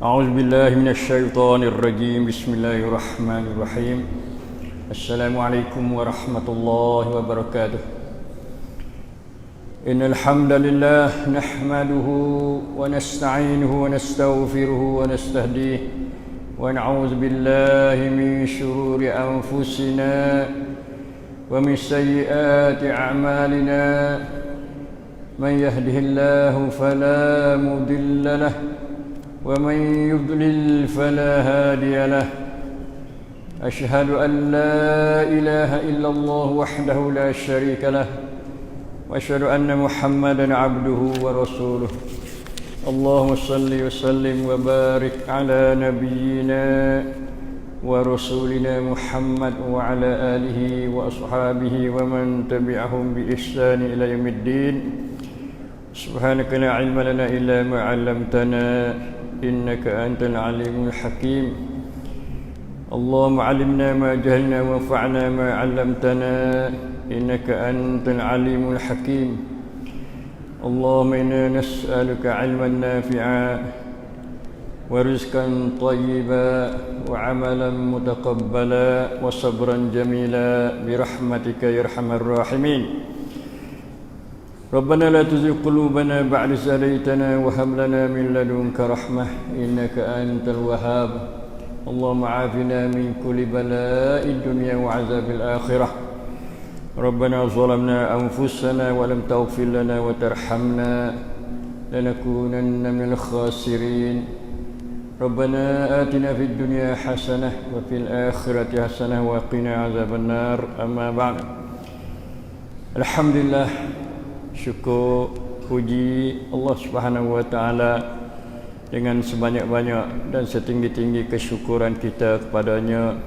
أعوذ بالله من الشيطان الرجيم بسم الله الرحمن الرحيم السلام عليكم ورحمة الله وبركاته إن الحمد لله نحمده ونستعينه ونستغفره ونستهديه ونعوذ بالله من شرور أنفسنا ومن سيئات أعمالنا من يهده الله فلا مضل له ومن يضلل فلا هادي له أشهد أن لا إله إلا الله وحده لا شريك له وأشهد أن محمدا عبده ورسوله اللهم صل وسلم وبارك على نبينا ورسولنا محمد وعلى آله وأصحابه ومن تبعهم بإحسان إلى يوم الدين سبحانك لا علم لنا إلا ما علمتنا إنك أنت العليم الحكيم اللهم علمنا ما جهلنا وانفعنا ما علمتنا إنك أنت العليم الحكيم اللهم إنا نسألك علما نافعا ورزقا طيبا وعملا متقبلا وصبرا جميلا برحمتك يا أرحم الراحمين ربنا لا تزغ قلوبنا بعد إذ هديتنا وهب لنا من لدنك رحمة إنك أنت الوهاب اللهم عافنا من كل بلاء الدنيا وعذاب الآخرة ربنا ظلمنا أنفسنا ولم تغفر لنا وترحمنا لنكونن من الخاسرين ربنا آتنا في الدنيا حسنة وفي الآخرة حسنة وقنا عذاب النار أما بعد الحمد لله syukur puji Allah Subhanahu wa taala dengan sebanyak-banyak dan setinggi-tinggi kesyukuran kita kepadanya.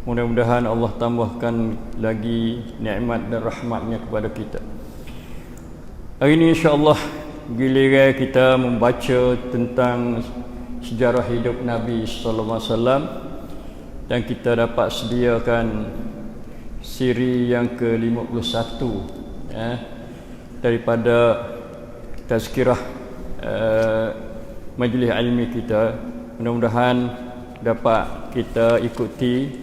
Mudah-mudahan Allah tambahkan lagi nikmat dan rahmatnya kepada kita. Hari ini insya-Allah giliran kita membaca tentang sejarah hidup Nabi sallallahu alaihi wasallam dan kita dapat sediakan siri yang ke-51 daripada tazkirah majlis ilmi kita. Mudah-mudahan dapat kita ikuti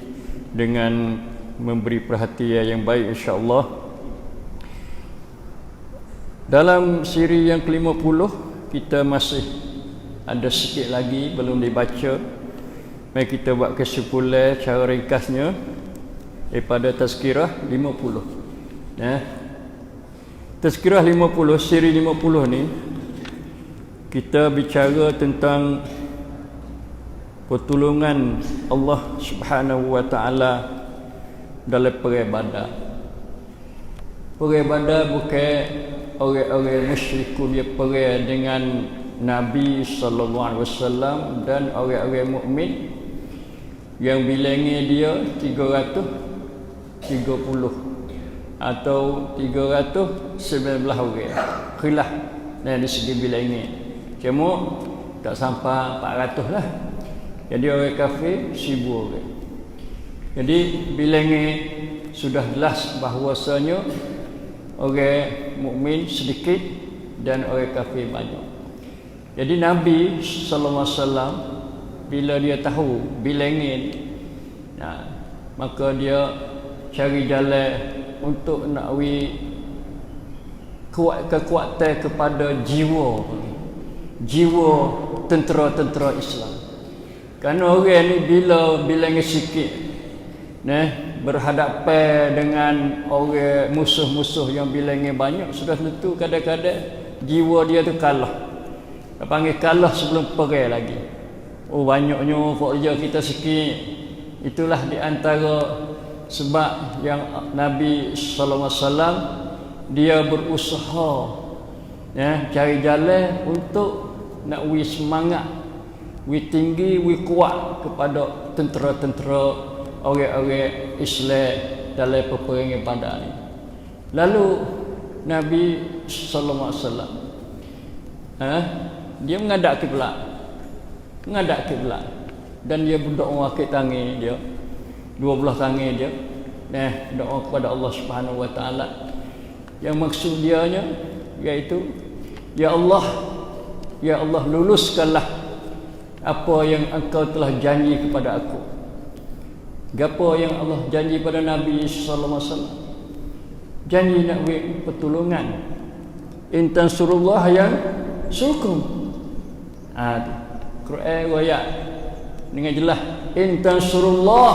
dengan memberi perhatian yang baik insya-Allah. Dalam siri yang ke-50 kita masih ada sikit lagi belum dibaca. Mari kita buat kesimpulan cara ringkasnya daripada tazkirah 50. Tazkirah 50, siri 50 ni kita bicara tentang pertolongan Allah Subhanahu wa taala dalam perang Badar. Perang Badar bukan orang-orang musyrikun dia perang dengan Nabi sallallahu alaihi wasallam dan orang-orang mukmin yang bilangnya dia 330 atau 319 orang. Khilaf dari segi bilangnya. Cuma tak sampai 400 lah. Jadi orang kafir 1000 orang. Jadi bilangnya sudah jelas bahawasanya orang mukmin sedikit dan orang kafir banyak. Jadi Nabi sallallahu alaihi wasallam bila dia tahu bilangnya, maka dia cari jalan untuk nak kekuatan kepada jiwa tentera-tentera Islam. Kerana orang ni bila bilangnya sikit berhadapan dengan orang musuh-musuh yang bilangnya banyak, sudah tentu kadang-kadang jiwa dia tu kalah. Dia panggil kalah sebelum perang lagi. Oh banyaknya kerja kita sikit. Itulah di antara sebab yang Nabi sallallahu alaihi wasallam dia berusaha cari jalan untuk nak semangat, tinggi, kuat kepada tentera-tentera orang-orang Islam dalam peperangan Badar ni. Lalu Nabi sallallahu alaihi wasallam dia menghadap kiblat dan dia berdoa ke tangan dia, dua belah tangan dia, doa kepada Allah Subhanahu wa taala. Yang maksud dianya iaitu, ya Allah luluskanlah apa yang engkau telah janji kepada aku. Gapo yang Allah janji pada Nabi sallallahu alaihi wasallam? Janji nak beri pertolongan. In tansurullah yang surkum. Quran ayat dengan jelas, in tansurullah,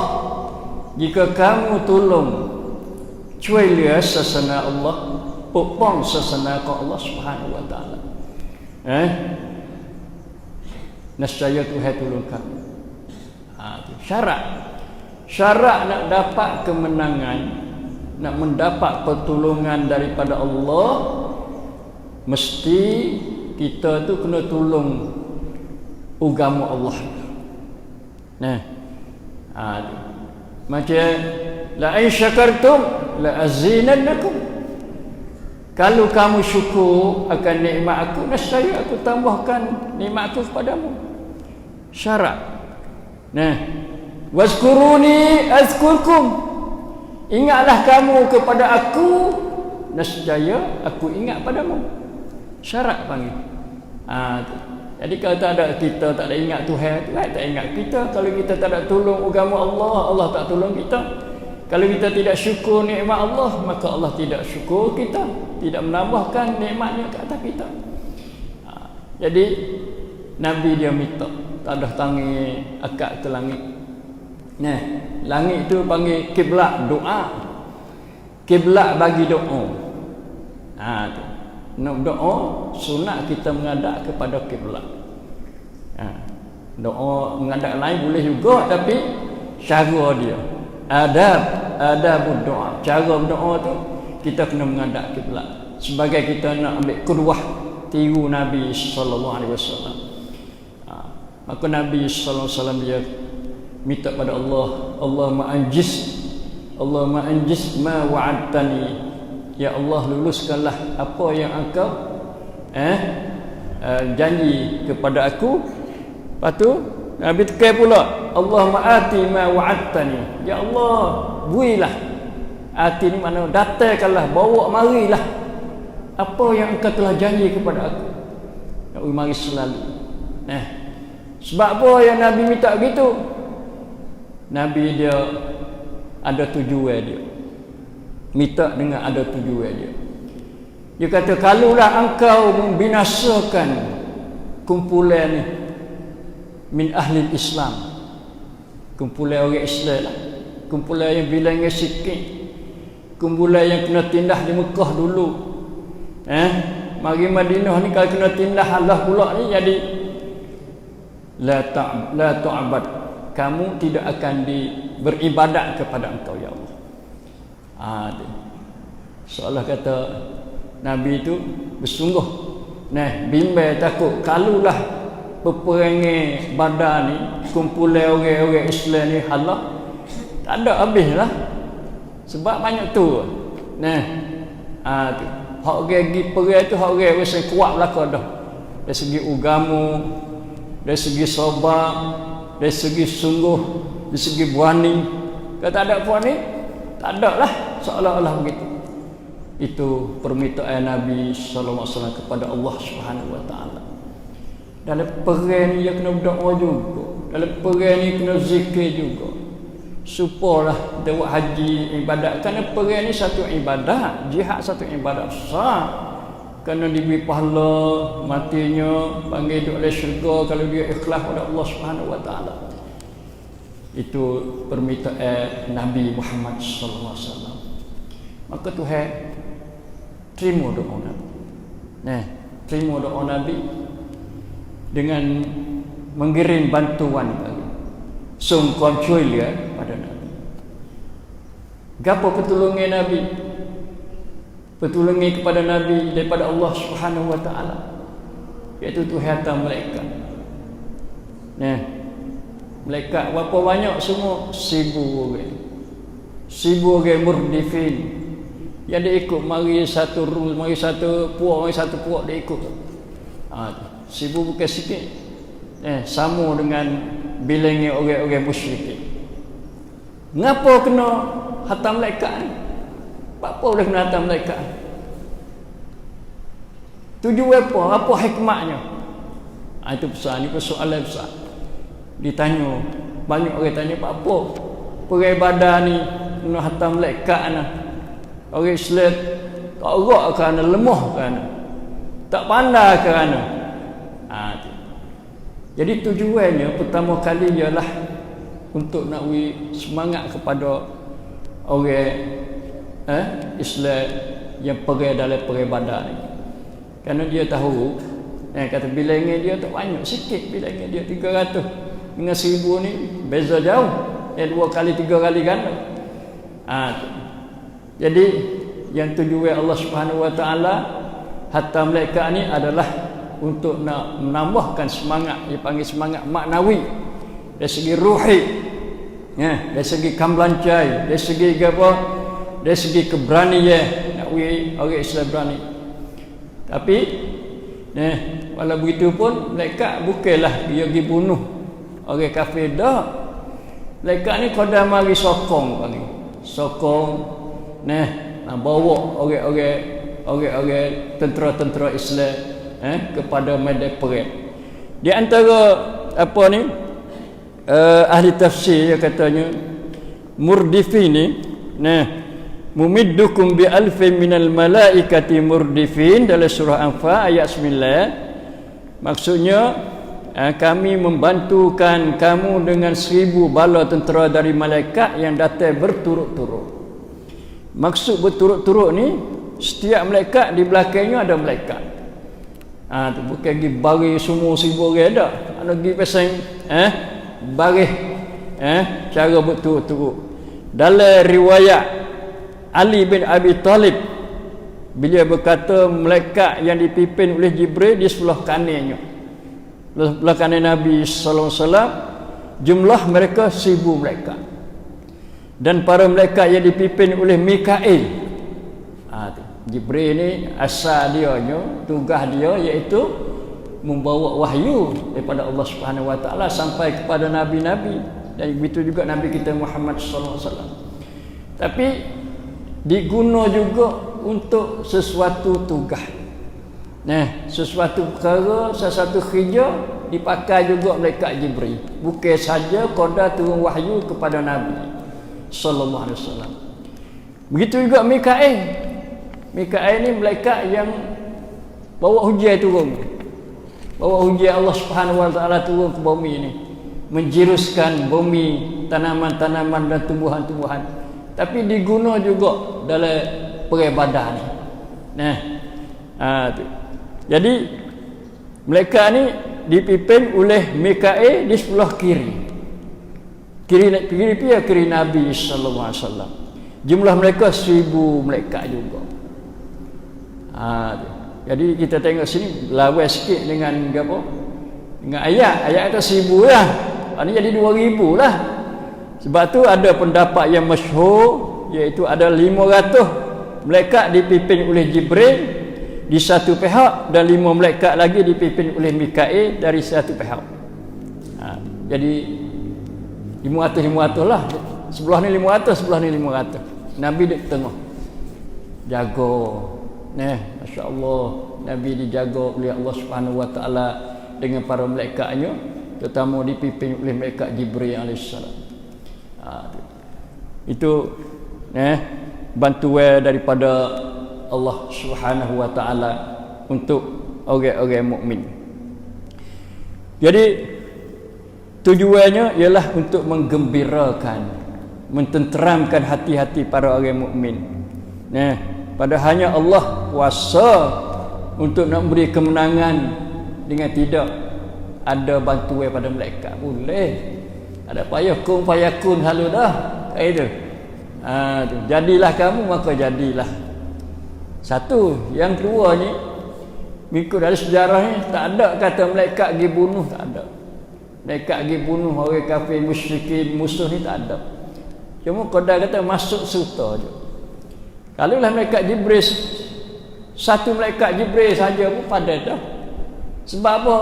jika kamu tolong cuilia sesana Allah, pokpong sesana Allah Subhanahu wa taala. Nescaya Tuhan tolong kamu. Syarat nak dapat kemenangan, nak mendapat pertolongan daripada Allah, mesti kita tu kena tolong agama Allah. Macam la in syakartum la azinannakum. Kalau kamu syukur akan nikmat aku, nescaya aku tambahkan nikmat aku kepadamu. Syarat. Wazkuruni azkurkum. Ingatlah kamu kepada aku, nescaya aku ingat padamu. Syarat panggil. Jadi kalau tak ada kita, tak ada ingat Tuhan, Tuhan tak ingat kita. Kalau kita tak ada tolong agama Allah, Allah tak tolong kita. Kalau kita tidak syukur nikmat Allah, maka Allah tidak syukur kita, tidak menambahkan nikmatnya ke atas kita. Jadi Nabi dia minta, tak ada tangi akak ke langit. Langit tu panggil kiblat doa. Kiblat bagi doa. Nak doa, sunat kita menghadap kepada kiblat. Doa menghadap lain boleh juga, tapi cara dia, adab doa. Cara berdoa tu kita kena menghadap kiblat. Sebagai kita nak ambil qudwah, tiru Nabi sallallahu alaihi wasallam. Maka Nabi sallallahu alaihi wasallam dia minta pada Allah, Allahumma anjis ma wa'adtani. Ya Allah, luluskanlah apa yang engkau janji kepada aku. Lepas tu Nabi tekan pula, Allahumma ati ma wa'adtani. Ya Allah, berilah. Ati ni makna datangkanlah, bawa marilah apa yang engkau telah janji kepada aku. Nak mari selalu. Sebab apa yang Nabi minta begitu? Nabi dia ada tujuan dia. Minta dengan ada tujuan dia. Dia kata, kalaulah engkau membinasakan kumpulan ni min ahli Islam, kumpulan orang Islam lah, kumpulan yang bilangnya sikit, kumpulan yang kena tindah di Mekah dulu, mari Madinah ni kalau kena tindah Allah pula ni, jadi la tu'abad, kamu tidak akan beribadat kepada engkau ya Allah. Seolah kata Nabi itu bersungguh bimbang takut kalaulah peperangan Badar ni, kumpulan orang-orang Islam ni halal, tak ada habis lah. Sebab banyak tu. Hak orang pergi perang tu, hak orang yang kuat belakang dah. Dari segi agama, dari segi sabar, dari segi sungguh, dari segi berani. Kalau tak ada berani, tak ada lah, seolah-olah begitu. Itu permintaan Nabi sallallahu alaihi wasallam kepada Allah Subhanahu wa taala. Dalam perang ni dia kena berdoa juga. Dalam perang ni kena zikir juga. Supalah kita buat haji ibadat. Kerana perang ni satu ibadat, jihad satu ibadat besar. Kerana diberi pahala, matinya panggil duduk oleh syurga kalau dia ikhlas pada Allah Subhanahu wa taala. Itu permintaan Nabi Muhammad sallallahu alaihi wasallam. Maka Tuhan terima doa Nabi. Terima doa Nabi dengan mengirim bantuan bagi sungkon cuilia pada Nabi. Gapo pertolongan Nabi? Pertolongan kepada Nabi daripada Allah Subhanahu wa taala, iaitu Tuhan hantar malaikat. Malaikat berapa banyak? Semua 1000 orang. 1000 orang murdifin. Yang dia ikut mari satu rule, mari satu puak dia ikut. 1000 bukan sikit. Sama dengan bilangnya orang-orang musyrik. Ngapa kena hantar malaikat ni? Apa boleh kena hantar malaikat? Tujuan apa? Apa hikmahnya? Itu besar, ni persoalan besar. Ditanya, banyak orang tanya, apa peribadah ni kena hantar malaikat ni? Orang Islam tak erat kerana lemah kerana tak pandai kerana. Jadi tujuannya pertama kali ialah untuk nak beri semangat kepada orang Islam yang pergi dalam peribadah ni. Kerana dia tahu kata bilangan dia tak banyak, sikit bilangan dia 300 dengan 1000 ni beza jauh. 2 kali 3 kali ganda. Jadi yang tujuan Allah Subhanahu Wa Taala hatta malaikat ni adalah untuk nak menambahkan semangat, dia panggil semangat maknawi dari segi ruhi, dari segi kamblancai, dari segi apa, dari segi keberanian nak orang Islam berani. Tapi walau begitu pun malaikat bukanlah dia pergi bunuh orang kafir dah. Malaikat ni qadar mari sokong bawa orang-orang tentera-tentera Islam kepada medan perang. Di antara apa ni ahli tafsir dia katanya murdifin ni mumiddukum bi alfin minal malaikati murdifin dalam surah Anfal ayat 9. Maksudnya kami membantukan kamu dengan 1000 bala tentera dari malaikat yang datang berturut-turut. Maksud berturut-turut ni setiap malaikat di belakangnya ada malaikat. Tu bukan pergi baris semua 1000 orang dah. Ana pergi pasang baris cara berturut-turut. Dalam riwayat Ali bin Abi Talib, beliau berkata malaikat yang dipimpin oleh Jibril di sebelah kanannya, sebelah kanan Nabi sallallahu alaihi wasallam, jumlah mereka 1000 malaikat. Dan para malaikat yang dipimpin oleh Mikail. Jibril ni asal dia, tugas dia iaitu membawa wahyu daripada Allah Subhanahu Wa Taala sampai kepada nabi-nabi, dan begitu juga Nabi kita Muhammad sallallahu alaihi wasallam. Tapi diguna juga untuk sesuatu tugas. Sesuatu perkara, sesuatu kerja dipakai juga malaikat Jibril. Bukan saja qadar turun wahyu kepada Nabi sallallahu alaihi wasallam. Begitu juga Mikail. Mikail ni malaikat yang bawa hujan turun. Bawa hujan Allah Subhanahu Wa Taala turun ke bumi ni, menjiruskan bumi, tanaman-tanaman dan tumbuhan-tumbuhan. Tapi diguna juga dalam peribadah ni. Jadi malaikat ni dipimpin oleh Mikail di sebelah kiri. Kiri Nabi sallallahu alaihi wasallam. Jumlah mereka 1000 malaikat juga. Jadi kita tengok sini lawan sikit dengan apa? Dengan ayat kata 1000 lah. Ini jadi 2000 lah. Sebab tu ada pendapat yang masyhur, iaitu ada 500 malaikat dipimpin oleh Jibril di satu pihak dan 5 malaikat lagi dipimpin oleh Mikail dari satu pihak. Jadi 500 lah. Sebelah ni 500, sebelah ni 500. Nabi di tengah jaga. Masya Allah, Nabi dijaga oleh Allah Subhanahu Wa Taala dengan para malaikatnya, terutama dipimpin oleh malaikat Jibril alaihissalam. Itu bantuan daripada Allah Subhanahu Wa Taala untuk orang-orang mukmin. Jadi tujuannya ialah untuk menggembirakan, mententeramkan hati-hati para orang mukmin. Pada hanya Allah kuasa untuk nak beri kemenangan dengan tidak ada bantuan pada malaikat. Boleh. Ada payakun halu dah. Itu. Jadilah kamu maka jadilah. Satu. Yang kedua ni, mengikut dari sejarah ni, tak ada kata malaikat pergi bunuh, tak ada. Malaikat pergi bunuh orang kafir musyrikin musuh ni, tak ada. Cuma qadar kata masuk serta je. Kalau lah malaikat Jibril, satu malaikat Jibril saja pun padat dah. Sebab apa?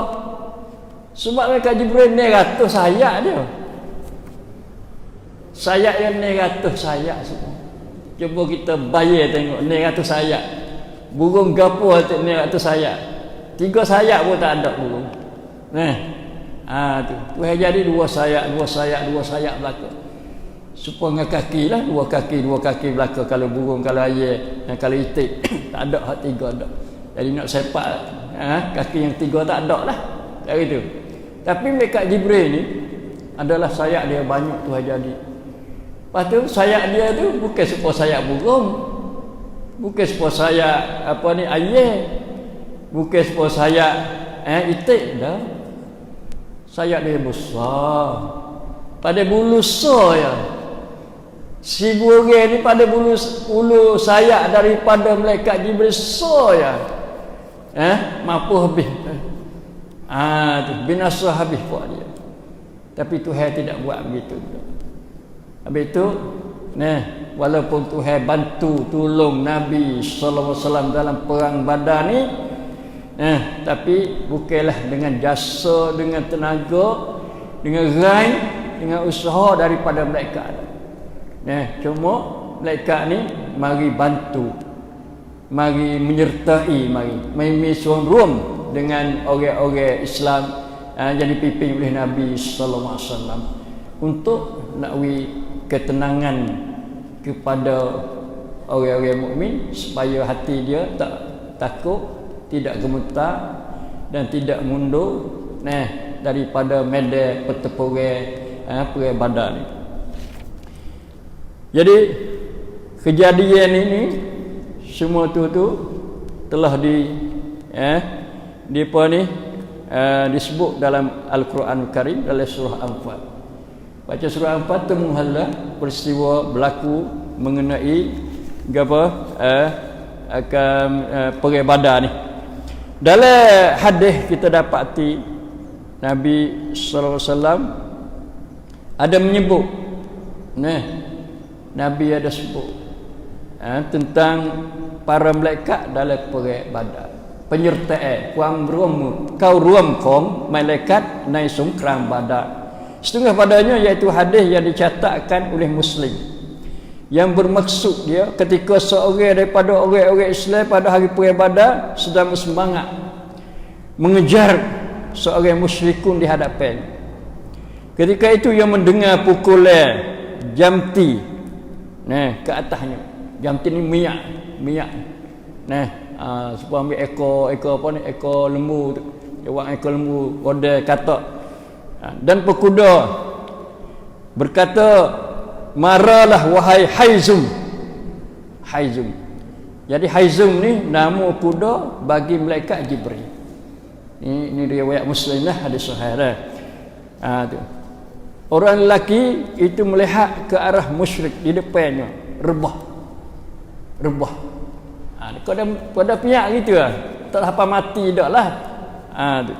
Sebab malaikat Jibril ni 100 sayap dia. Sayap yang 100 sayap semua. Cuba kita bayar tengok 100 sayap. Burung gapo ni 100 sayap. 3 sayap pun tak ada burung. Tuhan jadi dua sayap belaka. Supaya kaki lah, dua kaki belaka. Kalau burung, kalau air, kalau itik tak ada hak tiga ada. Jadi nak sepak kaki yang tiga tak ada lah. Tak gitu. Tapi malaikat Jibril ni adalah sayap dia banyak Tuhan jadi. Lepas tu sayap dia tu bukan supaya sayap burung. Bukan supaya sayap air. Bukan supaya sayap itik dah. Sayap dia besar. Pada bulu ya. Si burung ni pada bulu sayap daripada malaikat Jibril ya. Mampu habis. Tu binasa habis buat dia. Tapi Tuhan tidak buat begitu. Habis itu, walaupun Tuhan bantu tolong Nabi sallallahu alaihi wasallam dalam perang Badar ni, tapi bukanlah dengan jasa, dengan tenaga, dengan rai, dengan usaha daripada malaikat. Cuma malaikat ni mari bantu, mari menyertai, mari suam dengan orang-orang Islam yang dipimpin oleh Nabi sallallahu alaihi wasallam untuk nakwi ketenangan kepada orang-orang mukmin supaya hati dia tak takut, tidak gemetar dan tidak mundur daripada medan pertempuran perang Badar ni. Jadi kejadian ini semua tu telah disebut dalam Al-Quran Karim dalam surah Anfal. Baca surah Anfal temulah peristiwa berlaku mengenai akan perang Badar ni. Dalam hadis kita dapati Nabi sallallahu alaihi wasallam ada menyebut Nabi ada sebut tentang para malaikat dalam perang Badar. Penyertaan kau ruam kong malaikat naik sungkrang Badar. Setengah padanya iaitu hadis yang dicatatkan oleh Muslim yang bermaksud dia ketika seorang daripada orang-orang Islam pada hari perang Badar sedang bersemangat mengejar seorang musyrikun di hadapan. Ketika itu ia mendengar pukulan jamti ke atasnya. Jamti ni minyak. Supaya ambil ekor lembu tu. Dia buat ekor lembu roda katak. Dan pekuda berkata, maralah wahai Haizum. Jadi Haizum ni nama kuda bagi malaikat Jibril. Ini riwayat Muslim lah, hadis sahih tu. Orang lelaki itu melihat ke arah musyrik di depannya, rebah. Pada pihak gitu lah, tak apa mati dah lah. Tu.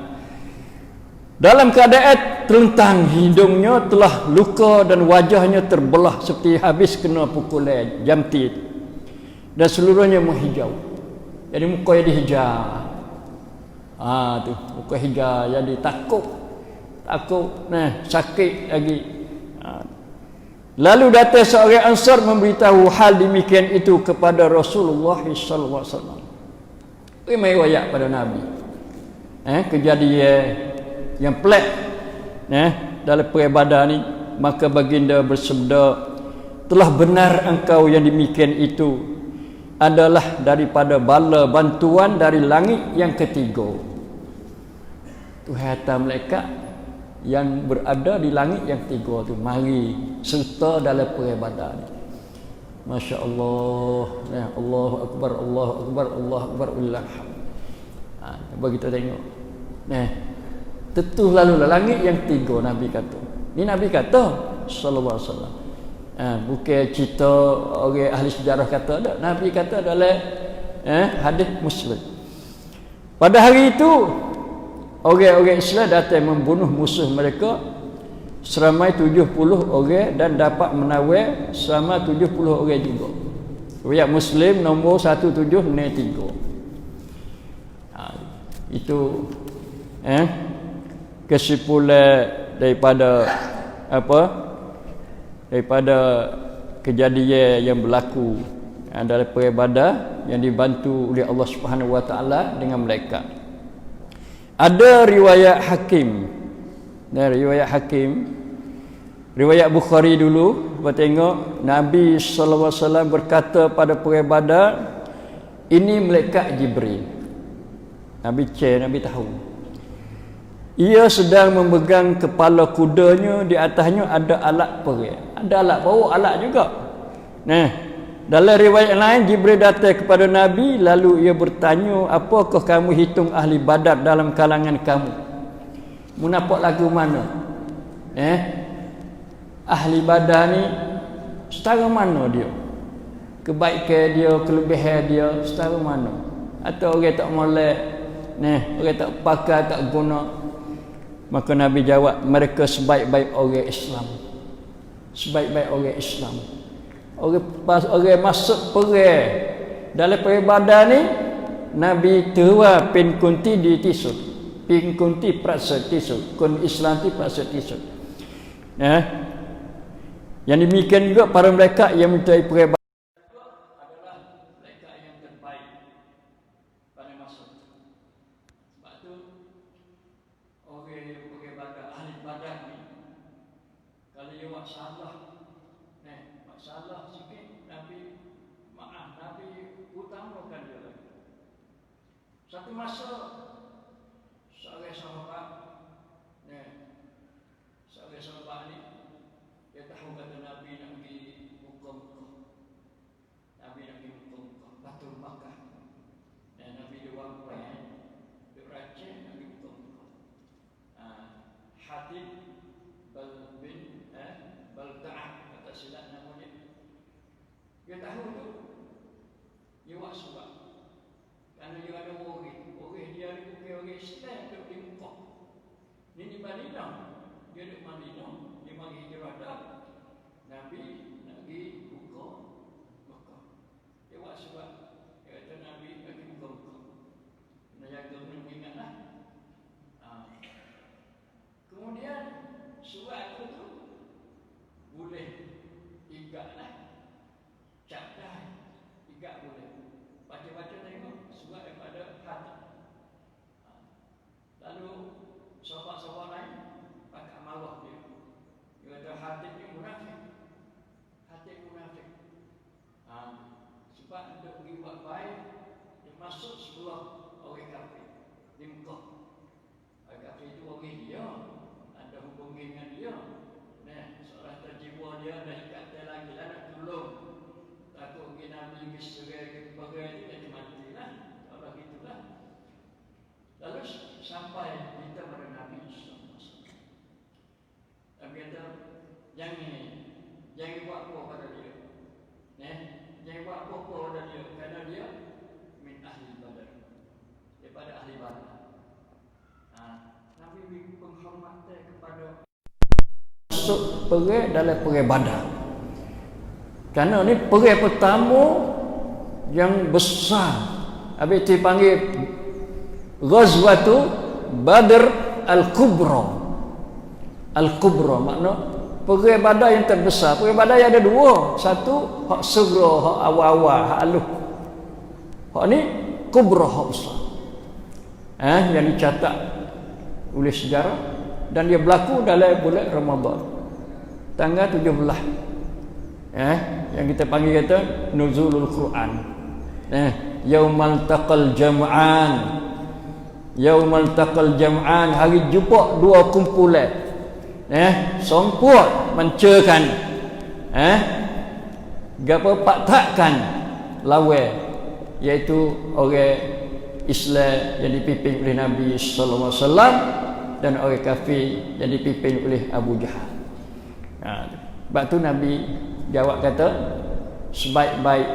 Dalam keadaan terlentang, hidungnya telah luka dan wajahnya terbelah seperti habis kena pukulan jamti itu. Dan seluruhnya menghijau. Jadi muka dia dihijau. Tu muka hijau, jadi takut, sakit lagi. Lalu datang seorang Ansar memberitahu hal demikian itu kepada Rasulullah sallallahu alaihi wasallam. Ini riwayat pada Nabi. Kejadian yang pelik dalam perang Badar ni, maka baginda bersabda, telah benar engkau yang demikian itu adalah daripada bala bantuan dari langit yang ketiga. Tuhan hantar malaikat yang berada di langit yang tiga tu mari serta dalam perang Badar ni. Masya-Allah. Allahu akbar, Allahu akbar, Allahu akbar, walillahi hamd. Cuba kita tengok. Tentu lalu langit yang tiga Nabi kata. Ni Nabi kata sallallahu alaihi wasallam. Bukan cerita orang ahli sejarah kata dak. Nabi kata dalam hadis Muslim. Pada hari itu orang-orang Islam datang membunuh musuh mereka seramai 70 orang dan dapat menawar selama 70 orang juga. Riwayat Muslim nombor 1703. Itu kesimpulan daripada daripada kejadian yang berlaku dalam perang Badar yang dibantu oleh Allah Subhanahu wa taala dengan malaikat. Ada riwayat Hakim riwayat Hakim. Riwayat Bukhari dulu, kita tengok Nabi sallallahu alaihi wasallam berkata pada perang Badar, ini malaikat Jibril. Nabi tahu. Ia sedang memegang kepala kudanya, di atasnya ada alat perang. Ada alat bawa alat juga. Nah, dalam riwayat lain Jibril datang kepada Nabi lalu ia bertanya, apakah kamu hitung ahli Badar dalam kalangan kamu? Munafik lagu mana? Ahli Badar ni setara mana dia? Kebaikan dia, kelebihan dia setara mana? Atau orang tak molek, orang tak pakai, tak guna? Maka Nabi jawab, mereka sebaik-baik orang Islam. Sebaik-baik orang Islam. Orang masuk perang dalam perang Badar ni, Nabi terwa pin kunti di tisut. Pin kunti prasa tisut. Kun Islam ti prasa tisut. Yang demikian juga para mereka yang mencari perang Badar adalah mereka yang terbaik pada masa itu. Sebab tu orang yang perang Badar, ahli Badar ni, kalau dia buat salah, buat salah sikit, Nabi utamakan dia lagi. Satu masa seorang sahabat ni, dia tahu kata Nabi nak pergi hukum, Batul Makkah. Nabi dia wafat, dia racun nak pergi hukum. Hatib bin Balta'ah, kata silap nama dia. Dia tahu tu, dia buat sebab. Kerana dia ada orang dia ada bukan orang Islam duduk di Mekah. Ni di Madinah, dia duduk Madinah, dia mari hijrah dah. Nabi nak pergi buka Mekah. Dia buat sebab. Dia kata Nabi nak pergi buka Mekah. Kena jaga, kena ingatlah. Kemudian surat tu boleh igaklah. Cadai igak boleh. Baca-baca tengok surat daripada hati. Lalu sahabat-sahabat lain pakai marah dia. Dia kata hati ni munafik. Sebab dia pergi buat baik, dia masuk sebelah orang kafir di Mekah. Orang kafir itu orang dia, ada hubungan dengan dia. Seorang terjiwa dia dah ikatan lagi lah, nak tolong. Takut pergi Nabi berserai ke bagai dia, dia matilah. Kalau gitulah. Lalu sampai kita pada Nabi SAW. Nabi kata, jangan buat apa pada dia. Jangan buat apa-apa pada dia, kerana dia min ahli Badar, daripada ahli Badar. Nabi beri penghormatan kepada masuk perang dalam perang Badar. Kerana ni perang pertama yang besar. Habis tu dipanggil Ghazwatu Badr Al-Kubra. Al-Kubra makna perang Badar yang terbesar. Perang Badar yang ada dua. Satu hak sugra, hak awal-awal, hak aluh. Hak ni kubra, hak besar. Yang dicatat oleh sejarah dan dia berlaku dalam bulan Ramadan. Tanggal 17. Yang kita panggil kata nuzulul Quran. Yaumal taqal jam'an. Yaumal taqal jam'an, hari jumpa dua kumpulan. Somput mencerkan gapo paktakan lawan, iaitu orang Islam yang dipimpin oleh Nabi sallallahu alaihi wasallam dan orang kafir yang dipimpin oleh Abu Jahal. Sebab tu Nabi jawab kata sebaik-baik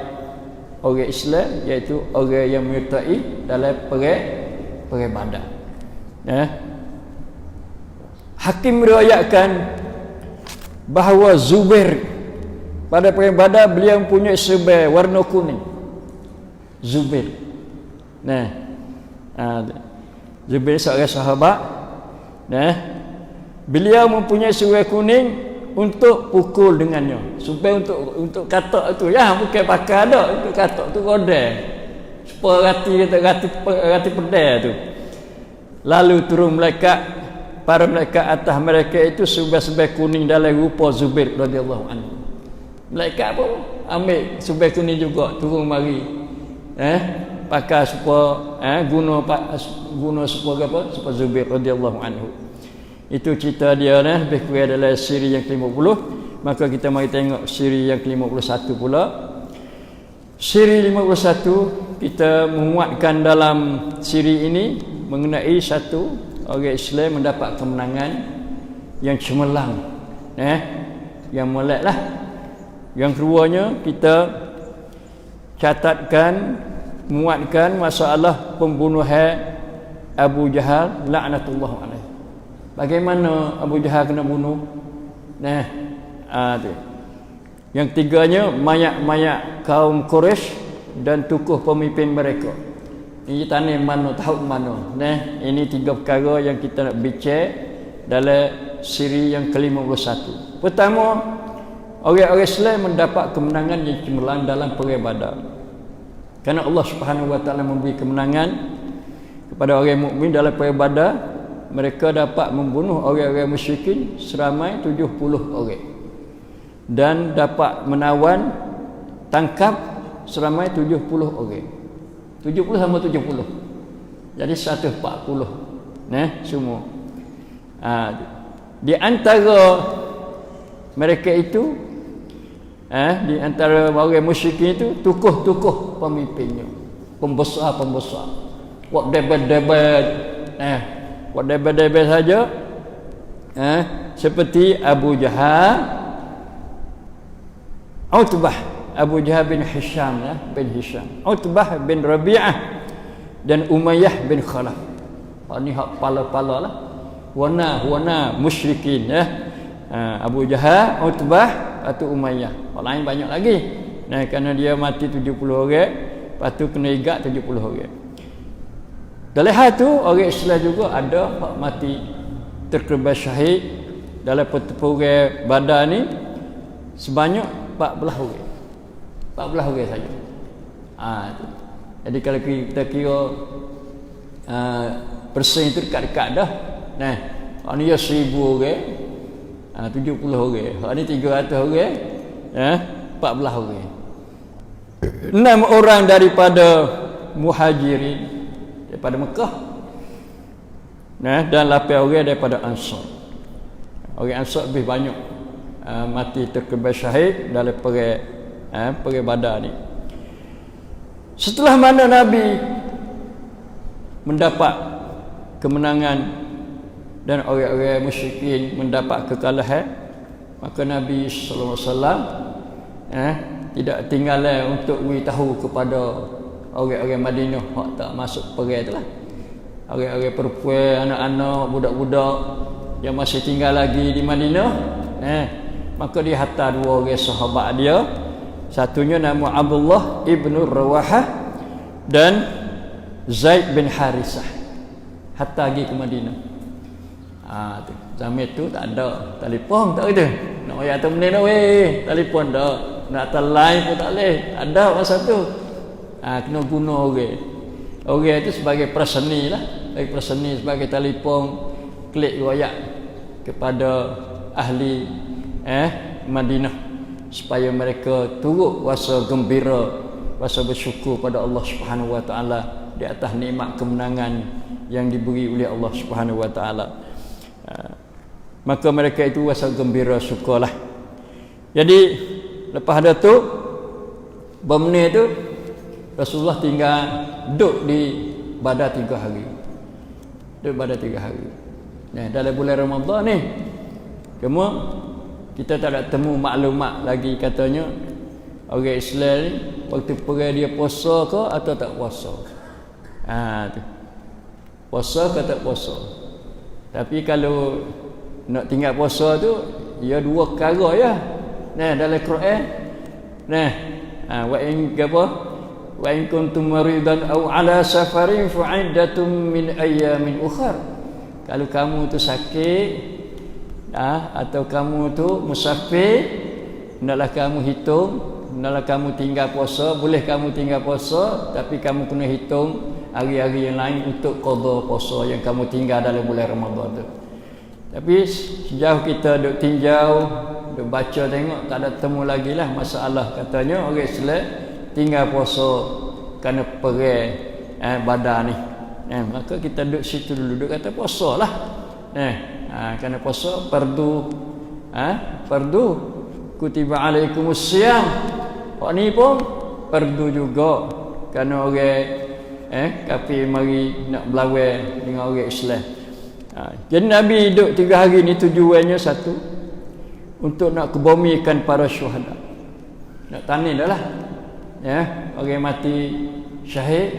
orang Islam iaitu orang yang menyertai dalam perang Badar. Hakim meriwayatkan bahawa Zubair pada perang Badar beliau mempunyai serba warna kuning. Zubair. Zubair seorang sahabat. Beliau mempunyai serba kuning untuk pukul dengannya. Supaya untuk katak tu ya, bukan pakai dak, untuk katak tu godel. Supaya rati pedai tu. Lalu turun malaikat para malaikat atas mereka itu subai-subai kuning dalam rupa Zubair radhiyallahu anhu. Malaikat pun ambil subai kuning juga turun mari. Pakai supaya guna supaya apa? Supaya Zubair radhiyallahu anhu. Itu cerita dia lebih kurang dalam siri yang ke-50. Maka kita mari tengok siri yang ke-51 pula. Siri 51 kita menguatkan dalam siri ini mengenai satu orang Islam mendapat kemenangan yang cemerlang, yang molek lah. Yang keduanya kita catatkan menguatkan masalah pembunuhan Abu Jahal laknatullah alaih. Bagaimana Abu Jahal kena bunuh? Tu. Yang tiganya mayat-mayat kaum Quraisy dan tokoh pemimpin mereka. Ini tanah mana tahu mana. Ini tiga perkara yang kita nak bincang dalam siri yang ke-51. Pertama, orang-orang Islam mendapat kemenangan yang cemerlang dalam perang Badar. Kerana Allah Subhanahu wa taala memberi kemenangan kepada orang mukmin dalam perang Badar, mereka dapat membunuh orang-orang musyrikin seramai 70 orang. Dan dapat menawan tangkap seramai 70 orang. 70 sama 70. Jadi 140. Semua. Di antara mereka itu di antara orang musyrikin itu tokoh-tokoh pemimpinnya, pembesar-pembesar. Buat debat-debat. Buat debat-debat saja. Seperti Abu Jahal, Utbah, Abu Jahal bin Hisham Utbah bin Rabi'ah dan Umayyah bin Khalaf. Ini hak pala-pala lah. Wana musyrikin Abu Jahal, Utbah atau Umayyah. Orang lain banyak lagi. Kerana dia mati 70 orang, lepas tu kena igat 70 orang. Dalam hal tu orang Islam juga ada hak mati terkebal syahid dalam pertempuran Badar ni sebanyak 14 orang. 14 orang saja. Jadi kalau kita kira persen itu dekat-dekat dah. Hak ni 1000 orang, 70 orang. Hak ni 300 orang, 14 orang. 6 orang daripada Muhajirin daripada Mekah. Dan 8 orang daripada Ansar. Orang Ansar lebih banyak mati terkebal syahid dalam perang Badar ni. Setelah mana Nabi mendapat kemenangan dan orang-orang musyrikin mendapat kekalahan, maka Nabi sallallahu alaihi wasallam tidak tinggalkan untuk beritahu kepada orang-orang Madinah hak tak masuk perang itulah. Orang-orang perempuan, anak-anak, budak-budak yang masih tinggal lagi di Madinah, maka dia hantar 2 orang sahabat dia. Satunya nama Abdullah ibnu Rawahah dan Zaid bin Harisah. Hantar pergi ke Madinah. Tu. Zaman tu tak ada telefon, tak ada. Nak ayat tu benda dah weh, telefon dah. Nak hantar line pun tak boleh. Ada masa tu. Kena guna orang. Orang itu sebagai perseni lah. Sebagai perseni, sebagai telefon klik ayat kepada ahli Madinah supaya mereka turut rasa gembira, rasa bersyukur pada Allah Subhanahu wa taala di atas nikmat kemenangan yang diberi oleh Allah Subhanahu wa taala. Maka mereka itu rasa gembira, syukurlah. Jadi lepas ada tu bermeni tu Rasulullah tinggal duduk di Badar 3 hari. Duduk Badar 3 hari. Dalam bulan Ramadan ni cuma kita tak ada temu maklumat lagi katanya orang Islam ni waktu perang dia puasa ke atau tak puasa. Tu. Puasa ke tak puasa. Tapi kalau nak tinggal puasa tu ia 2 perkara ya. Dalam Quran. Wa in apa? Wa in kuntum maridan aw ala safarin fa iddatun min ayyamin ukhra. Kalau kamu tu sakit atau kamu tu musafir, hendaklah kamu hitung, hendaklah kamu tinggal puasa. Boleh kamu tinggal puasa, tapi kamu kena hitung hari-hari yang lain untuk qada puasa yang kamu tinggal dalam bulan Ramadan tu. Tapi sejauh kita duk tinjau, duk baca tengok, tak ada temu lagi lah masalah. Katanya orang Islam tinggal puasa kerana perang badar ni. Maka kita duduk situ dulu, duduk kata puasa lah. Kerana puasa fardu, fardu kutiba alaikumus siyam. Hak ni pun fardu juga. Kerana orang kafir mari nak berlawan dengan orang Islam. Jadi Nabi duduk 3 hari ni tujuannya satu, untuk nak kebumikan para syuhada. Nak tani dah lah. Orang mati syahid,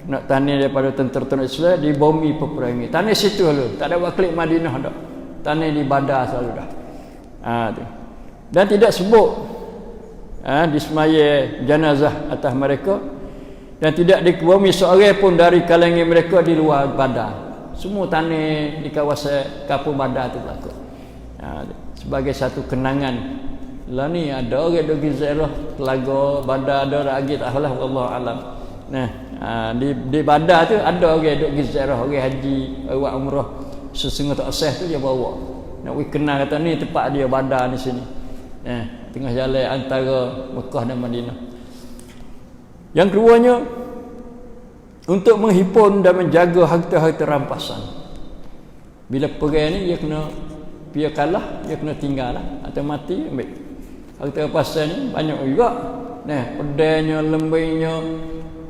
nak tani daripada tentera-tentera Islam di bumi peperangan. Tani situ dulu, tak ada buat klik Madinah dah. Tani di Badar selalu dah. Tu. Dan tidak sebut disemaya jenazah atas mereka, dan tidak dikebumi seorang pun dari kalangan mereka di luar Badar. Semua tani di kawasan Kapur Badar tu berlaku. Sebagai satu kenangan. Lah ni ada orang duk ziarah Telaga Badar, ada lagi tak lah, wallahu alam. Di Badar tu ada orang duk ziarah, orang haji, orang umrah sesungguh tak sah tu dia bawa. Nak kenal kata ni tempat dia Badar di sini. Tengah jalan antara Mekah dan Madinah. Yang keduanya, untuk menghimpun dan menjaga harta-harta rampasan. Bila perang ni dia kena, dia kalah, dia kena tinggal lah, atau mati ambil. Harta rampasan ni banyak juga. Pedainya, lembingnya,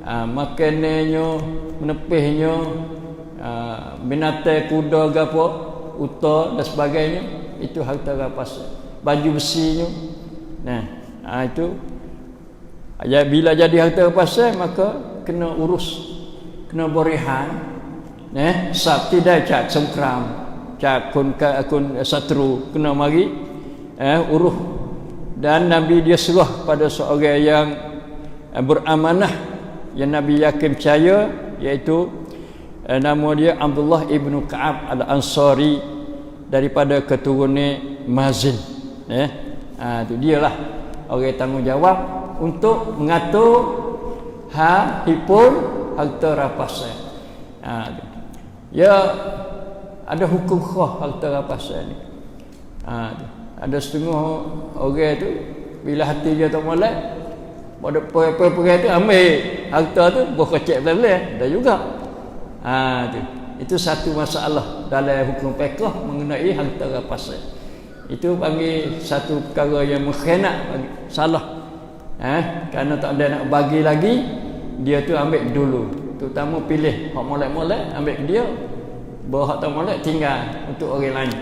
makanannya, menepihnya, binatang kuda gapo, unta dan sebagainya, itu harta rampasan. Baju besinya. Itu bila jadi harta rampasan maka kena urus, kena berihan. Sab tidak cak sengkram, cak kun satru kena mari urus. Dan Nabi dia serah pada seorang yang beramanah, yang Nabi yakin percaya, iaitu nama dia Abdullah ibnu Ka'ab al-Ansari, daripada keturunan Mazin. Itu dialah orang tanggungjawab untuk mengatur himpun harta rampasan. Ya, ada hukum khas harta rampasan ni. Ada setengah orang tu bila hati dia tak molek, pada perang tu ambil harta tu berkecek belah dah juga. Itu satu masalah dalam hukum fiqh mengenai harta rampasan. Itu panggil satu perkara yang mengkhianat, salah. Kerana tak ada nak bagi lagi, dia tu ambil dulu. Terutama pilih hak molek-molek ambil ke dia, bahawa hak tak molek tinggal untuk orang lain.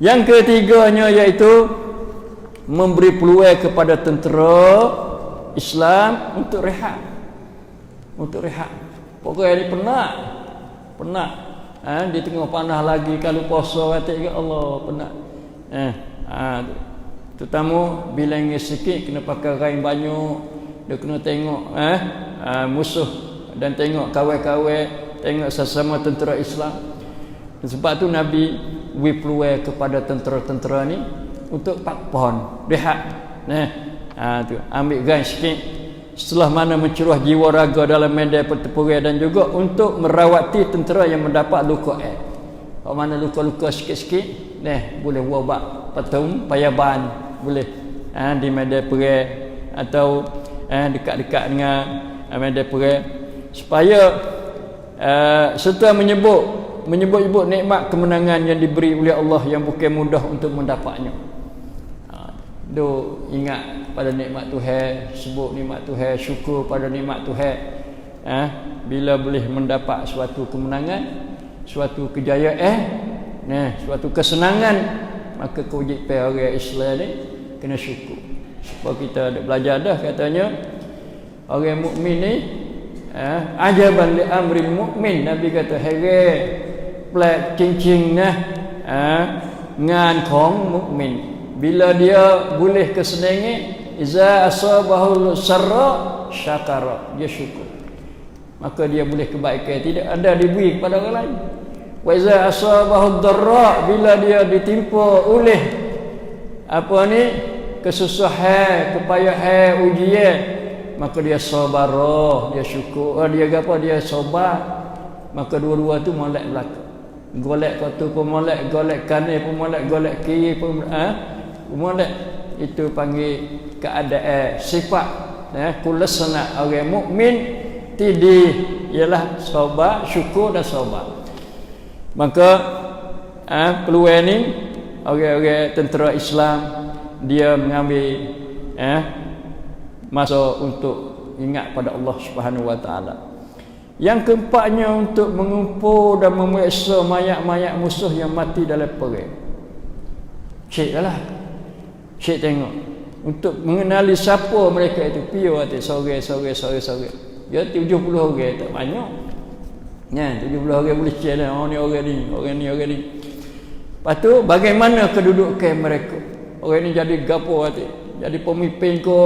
Yang ketiganya iaitu memberi peluang kepada tentera Islam untuk rehat. Untuk rehat. Pokoknya ni penat. Di tengah panah lagi, kalau puasa kata ya Allah penat. Terutama bila ingin sikit kena pakai kain banyak, dia kena tengok musuh dan tengok kawan-kawan, tengok sesama tentera Islam. Dan sebab tu Nabi beri peluang kepada tentera-tentera ni untuk pakpon, rehat. Tu ambil gain sikit, setelah mana mencuruh jiwa raga dalam medan pertempuran, dan juga untuk merawati tentera yang mendapat luka. Kalau mana luka-luka sikit-sikit, boleh wabak patung payaban, boleh di medan perang atau dekat-dekat dengan medan perang, supaya serta menyebut nikmat kemenangan yang diberi oleh Allah yang bukan mudah untuk mendapatnya. Do ingat pada nikmat Tuhan, sebut nikmat Tuhan, syukur pada nikmat Tuhan. Bila boleh mendapat suatu kemenangan, suatu kejayaan, suatu kesenangan, maka kewajipan orang Islam ni kena syukur. Supaya kita ada belajar dah, katanya orang mukmin ni ajaban li amril mukmin. Nabi kata heran, plek cincin ngan khong mukmin. Bila dia boleh kesenangan, iza asabahu sarra syakara, dia syukur, maka dia boleh kebaikan, tidak ada diberi kepada orang lain. Wa iza asabahu darra, bila dia ditimpa oleh kesusahan, kepayahan, ujian, maka dia sabar, dia syukur, dia sabar, maka dua-dua tu molek belaka. Golek kotu pun molek, golek kanan pun molek, golek kiri pun molek. Itu panggil keadaan sifat kulasana orang mukmin tidi ialah sabar, syukur dan sabar. Maka peluang ni orang-orang tentera Islam dia mengambil masa untuk ingat pada Allah Subhanahu Wa Taala. Yang keempatnya untuk mengumpul dan memeriksa mayat-mayat musuh yang mati dalam perang. Cek lah. Cek tengok. Untuk mengenali siapa mereka itu. Pio hati sore. Ya 70 orang tak banyak. Ya 70 orang boleh cek lah. Oh ni orang ni. Lepas tu bagaimana kedudukan mereka. Orang ni jadi gapo hati. Jadi pemimpin ke.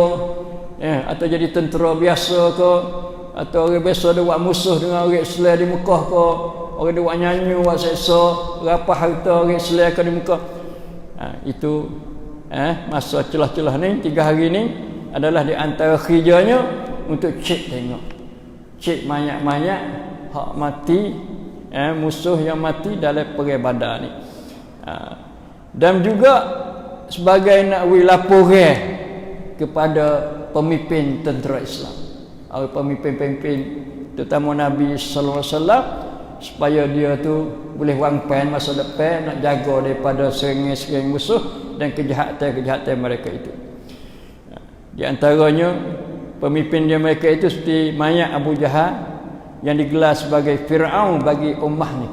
Atau jadi tentera biasa ke. Atau orang biasa dia buat musuh dengan orang Islam di Mekah ke. Orang dia buat nyanyi, buat seksa, rapah harta orang Islam ke di Mekah. Itu masa celah-celah ni 3 hari ni adalah di antara kerjanya untuk cek tengok. Cek mayat-mayat hak mati, musuh yang mati dalam perang Badar ni. Dan juga sebagai nak laporan kepada pemimpin tentera Islam. Pemimpin-pemimpin terutama Nabi sallallahu alaihi wasallam supaya dia tu boleh wangpan masa depan nak jaga daripada serangan-serangan musuh dan kejahatan-kejahatan mereka itu. Di antaranya pemimpin dia mereka itu seperti mayat Abu Jahal yang digelar sebagai Firaun bagi ummah ni.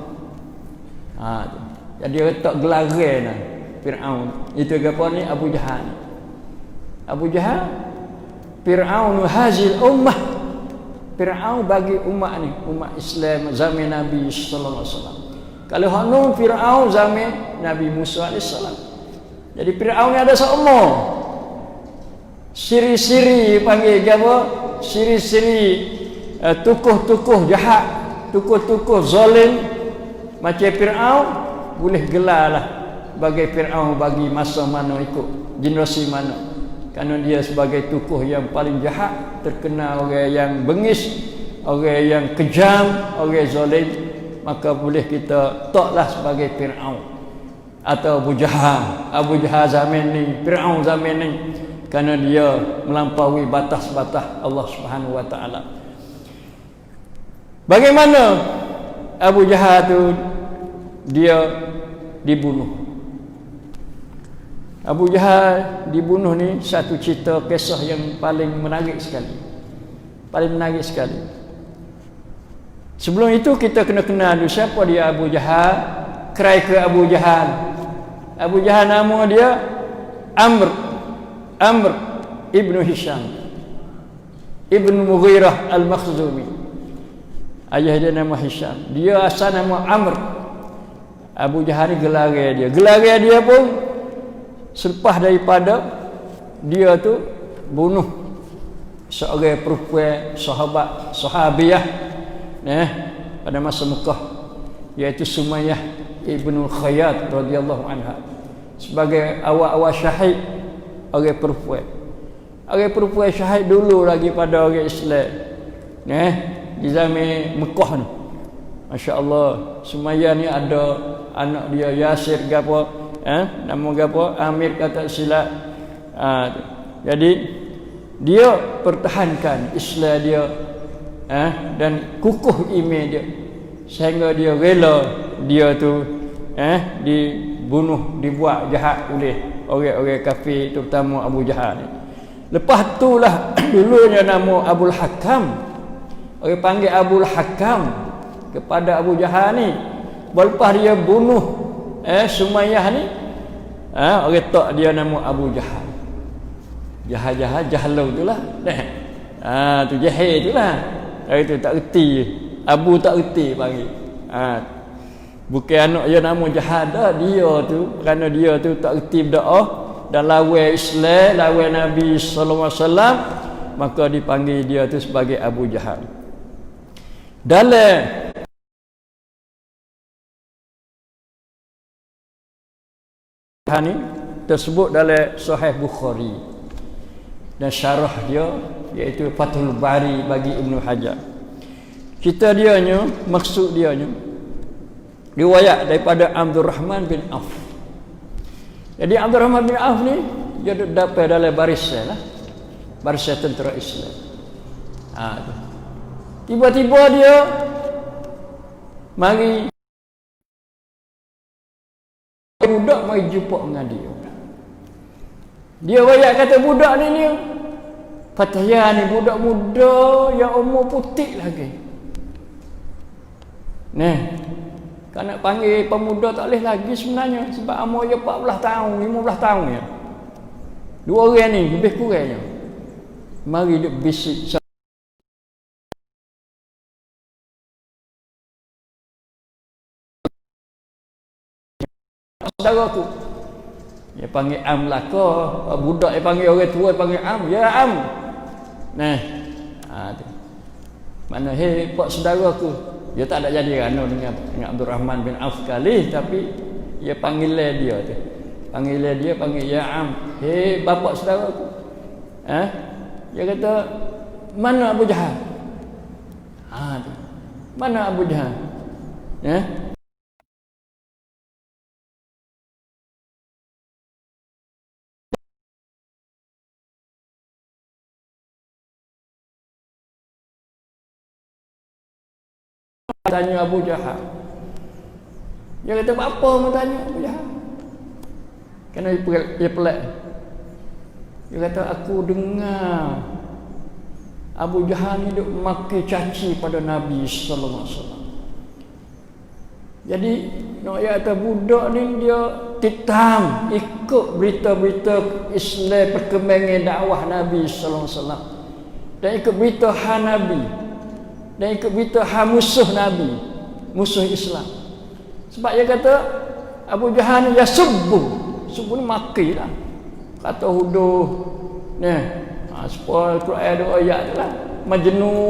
Jadi letak gelaran Firaun. Itu apa ni Abu Jahal ni. Abu Jahal Fir'aun hazil ummah. Fir'aun bagi umat ni, umat Islam zaman Nabi sallallahu alaihi wasallam. Kalau hak nun Fir'aun zaman Nabi Musa alaihi salam. Jadi Fir'aun ni ada semua. Siri-siri panggil apa? Siri-siri tukuh-tukuh jahat, tukuh-tukuh zalim macam Fir'aun boleh gelarlah bagi Fir'aun bagi masa mana ikut generasi mana. Kerana dia sebagai tokoh yang paling jahat, terkenal orang yang bengis, orang yang kejam, orang zalim, maka boleh kita taklah sebagai Fir'aun atau Abu Jahal. Abu Jahal zaman ni, Fir'aun zaman ni, kerana dia melampaui batas-batas Allah Subhanahu Wa Taala. Bagaimana Abu Jahal tu dia dibunuh? Abu Jahal dibunuh ni satu cerita kisah yang paling menarik sekali. Paling menarik sekali. Sebelum itu kita kena kenal dulu siapa dia Abu Jahal. Kerai ke Abu Jahal. Abu Jahal nama dia Amr Ibnu Hisham Ibnu Mughirah Al-Makhzumi. Ayah dia nama Hisham. Dia asal nama Amr. Abu Jahal ni gelar dia. Gelar dia pun selepas daripada dia tu bunuh seorang perempuan sahabiah pada masa Mekah, iaitu Sumayyah ibnu Khayyat radhiyallahu anha, sebagai awal-awal syahid orang perempuan. Orang perempuan syahid dulu lagi pada orang Islam di zaman Mekah ni. Masya-Allah, Sumayyah ni ada anak dia Yasir ke apa, nama apa? Amir kata silap. Jadi dia pertahankan Islam dia dan kukuh iman dia sehingga dia rela dia tu dibunuh, dibuat jahat oleh orang-orang kafir terutama Abu Jahal ni. Lepas itulah dulunya nama Abul Hakam. Orang panggil Abul Hakam kepada Abu Jahal ni. Lepas dia bunuh Sumayyah ni, orang tak dia nama Abu Jahal. Jahlau tu lah. Tu jahil tu lah. Itu tak erti. Abu tak erti panggil. Bukan anak dia nama Jahal dah. Dia tu, kerana dia tu tak erti berdoa dan lawan Islam, lawan Nabi sallallahu alaihi wasallam, maka dipanggil dia tu sebagai Abu Jahal. Dalam ni tersebut dalam Sahih Bukhari dan syarah dia iaitu Fathul Bari bagi Ibnu Hajar. Kita dianya, maksud dianya riwayat daripada Abdul Rahman bin Auf. Jadi Abdul Rahman bin Auf ni dia dapat dalam barisan lah, barisan tentera Islam. Tiba-tiba dia mari budak mari jumpa dengan dia. Dia royak kata budak ni Fataya ni budak muda yang umur putih lagi. Kan nak panggil pemuda tak boleh lagi sebenarnya sebab umur dia 14 tahun, 15 tahun ya. Dua orang ni lebih kurangnya. Mari dia bisik saudaraku. Dia panggil am laka, budak dia panggil orang tua dia panggil am, ya am. Tu. Mana pak saudaraku. Dia tak ada jadi rana dengan Abdul Rahman bin Auf sekali, tapi dia panggil dia tu. Panggil dia panggil ya am. Bapak saudaraku. Dia kata mana Abu Jahal? Tu. Mana Abu Jahal? Tanya Abu Jahal. Dia kata apa mau tanya Abu Jahal? Kerana dia pelik. Dia kata aku dengar Abu Jahal ni duk maki caci pada Nabi sallallahu alaihi wasallam. Jadi nak kata budak ni dia titam ikut berita-berita Islam, perkembangan dakwah Nabi sallallahu alaihi wasallam. Dan ikut berita Nabi. Dan ikut berita musuh Nabi, musuh Islam. Sebab dia kata Abu Jahal ni ya subuh ni maki lah, kata huduh supaya Quran ada ayat tu lah, majnun